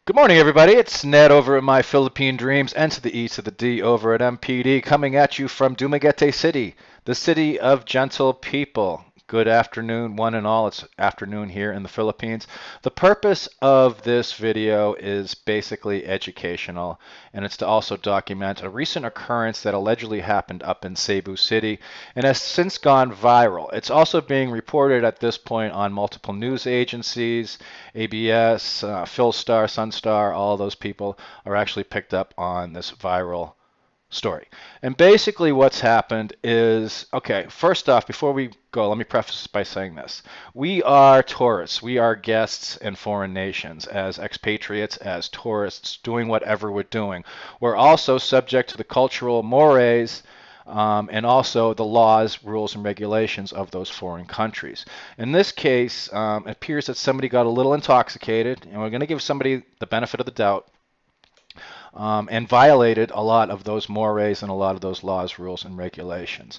Good morning, everybody. It's Ned over at My Philippine Dreams and to the E to the D over at MPD, coming at you from Dumaguete City, the city of gentle people. Good afternoon, one and all. It's afternoon here in the Philippines. The purpose of this video is basically educational, and it's to also document a recent occurrence that allegedly happened up in Cebu City and has since gone viral. It's also being reported at this point on multiple news agencies. ABS, Philstar, Sunstar, all those people are actually picked up on this viral story. And basically, what's happened is okay, first off, before we go, let me preface by saying this. We are tourists, we are guests in foreign nations, as expatriates, as tourists, doing whatever we're doing. We're also subject to the cultural mores. And also the laws, rules, and regulations of those foreign countries. In this case, it appears that somebody got a little intoxicated, and we're going to give somebody the benefit of the doubt, and violated a lot of those mores and a lot of those laws, rules, and regulations.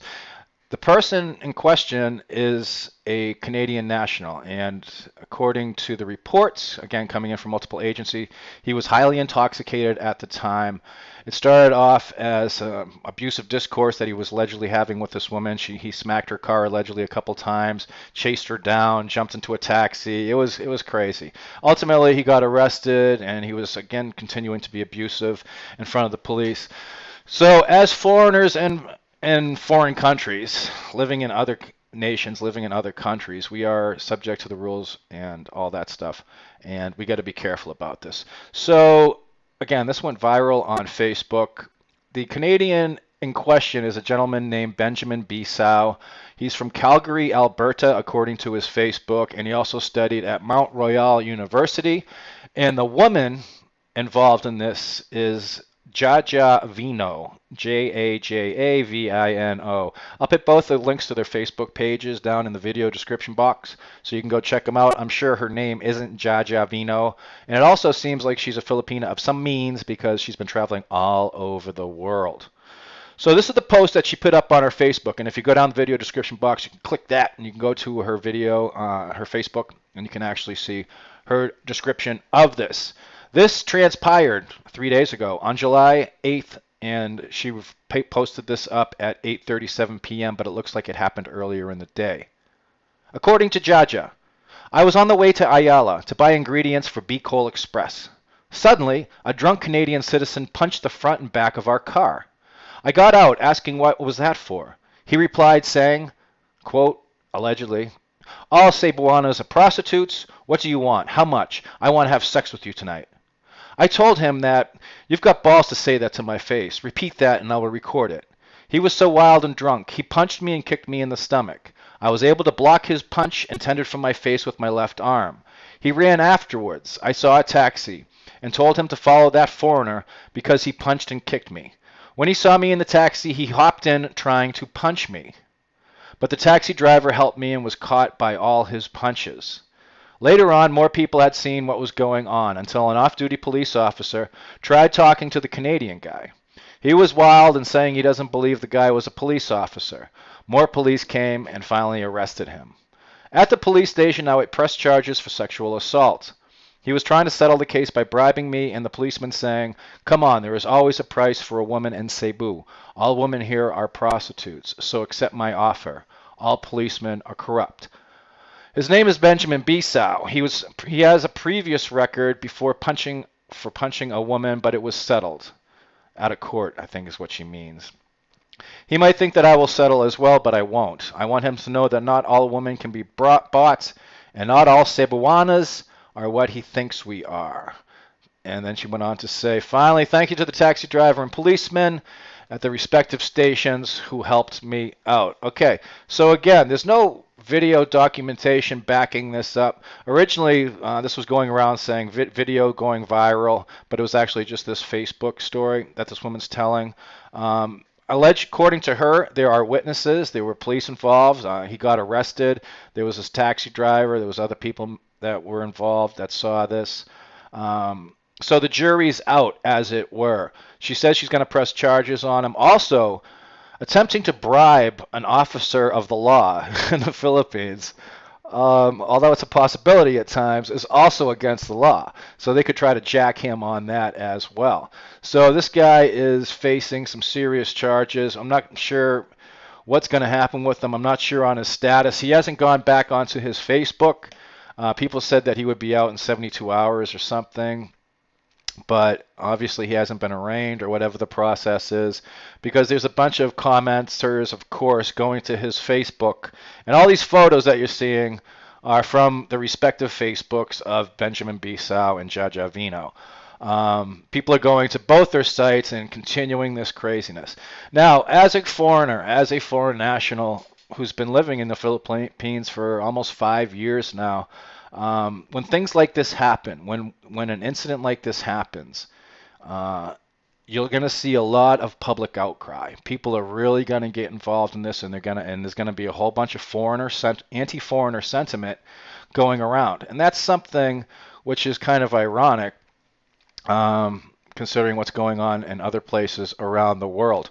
The person in question is a Canadian national, and according to the reports, again coming in from multiple agencies, he was highly intoxicated at the time. It started off as abusive discourse that he was allegedly having with this woman. He smacked her car allegedly a couple times, chased her down, jumped into a taxi. It was crazy. Ultimately, he got arrested, and he was again continuing to be abusive in front of the police. So, as foreigners and in foreign countries, living in other nations, living in other countries, we are subject to the rules and all that stuff, and we got to be careful about this. So, again, this went viral on Facebook. The Canadian in question is a gentleman named Benjamin Besaw. He's from Calgary, Alberta, according to his Facebook, and he also studied at Mount Royal University. And the woman involved in this is Jaja Vino, Jajavino. I'll put both the links to their Facebook pages down in the video description box so you can go check them out. I'm sure her name isn't Jaja Vino, and it also seems like she's a Filipina of some means because she's been traveling all over the world. So this is the post that she put up on her Facebook, and if you go down the video description box, you can click that, and you can go to her video, her Facebook, and you can actually see her description of this. This transpired 3 days ago on July 8th, and she posted this up at 8:37 p.m., but it looks like it happened earlier in the day. According to Jaja, I was on the way to Ayala to buy ingredients for Bicol Express. Suddenly, a drunk Canadian citizen punched the front and back of our car. I got out asking what was that for. He replied saying, quote, allegedly, all Cebuanas are prostitutes. What do you want? How much? I want to have sex with you tonight. I told him that, you've got balls to say that to my face. Repeat that and I will record it. He was so wild and drunk, he punched me and kicked me in the stomach. I was able to block his punch intended for my face with my left arm. He ran afterwards. I saw a taxi and told him to follow that foreigner because he punched and kicked me. When he saw me in the taxi, he hopped in trying to punch me. But the taxi driver helped me and was caught by all his punches. Later on, more people had seen what was going on until an off-duty police officer tried talking to the Canadian guy. He was wild and saying he doesn't believe the guy was a police officer. More police came and finally arrested him. At the police station, I would press charges for sexual assault. He was trying to settle the case by bribing me and the policeman saying, come on, there is always a price for a woman in Cebu. All women here are prostitutes, so accept my offer. All policemen are corrupt. His name is Benjamin Besaw. He has a previous record before punching a woman, but it was settled out of court, I think is what she means. He might think that I will settle as well, but I won't. I want him to know that not all women can be bought, and not all Cebuanas are what he thinks we are. And then she went on to say, finally, thank you to the taxi driver and policemen at the respective stations who helped me out. Okay, so again, there's no video documentation backing this up. Originally, this was going around saying video going viral, but it was actually just this Facebook story that this woman's telling. Alleged, according to her, there are witnesses. There were police involved. He got arrested. There was this taxi driver. There was other people that were involved that saw this. So the jury's out, as it were. She says she's going to press charges on him. Also, attempting to bribe an officer of the law in the Philippines. although it's a possibility at times, is also against the law. So they could try to jack him on that as well. So this guy is facing some serious charges. I'm not sure what's going to happen with him. I'm not sure on his status. He hasn't gone back onto his Facebook. People said that he would be out in 72 hours or something, but obviously he hasn't been arraigned or whatever the process is, because there's a bunch of commenters, of course, going to his Facebook, and all these photos that you're seeing are from the respective Facebooks of Benjamin Besaw and Jaja Vino. People are going to both their sites and continuing this craziness. Now, as a foreign national who's been living in the Philippines for almost 5 years now, when things like this happen, when an incident like this happens, uh, you're going to see a lot of public outcry. People are really going to get involved in this, and there's going to be a whole bunch of anti-foreigner sentiment going around, and that's something which is kind of ironic, considering what's going on in other places around the world.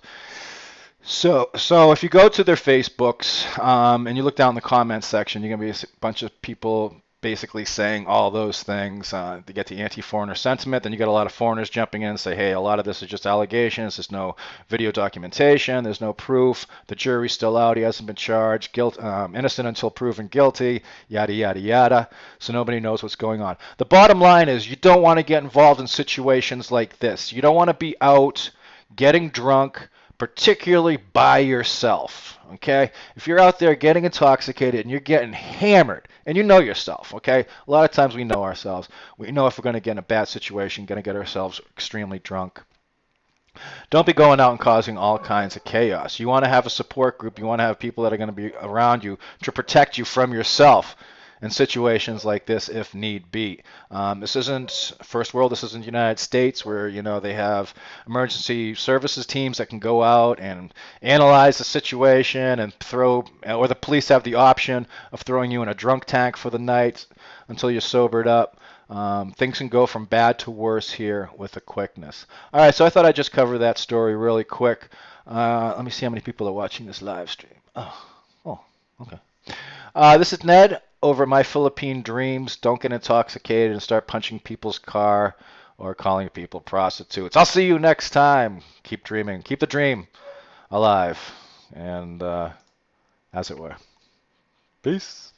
So if you go to their Facebooks, and you look down in the comments section, you're gonna be a bunch of people basically saying all those things. To get the anti-foreigner sentiment, then you get a lot of foreigners jumping in and say, hey, a lot of this is just allegations. There's no video documentation. There's no proof. The jury's still out. He hasn't been charged. Innocent until proven guilty. Yada yada yada. So nobody knows what's going on. The bottom line is you don't want to get involved in situations like this. You don't want to be out getting drunk, particularly by yourself, okay? If you're out there getting intoxicated and you're getting hammered, and you know yourself, okay? A lot of times we know ourselves. We know if we're going to get in a bad situation, going to get ourselves extremely drunk. Don't be going out and causing all kinds of chaos. You want to have a support group. You want to have people that are going to be around you to protect you from yourself in situations like this if need be. This isn't first world. This isn't the United States where, they have emergency services teams that can go out and analyze the situation and or the police have the option of throwing you in a drunk tank for the night until you're sobered up. Things can go from bad to worse here with a quickness. All right, so I thought I'd just cover that story really quick. Let me see how many people are watching this live stream. Oh, okay. This is Ned over My Philippine Dreams. Don't get intoxicated and start punching people's car or calling people prostitutes. I'll see you next time. Keep dreaming. Keep the dream alive. And as it were. Peace.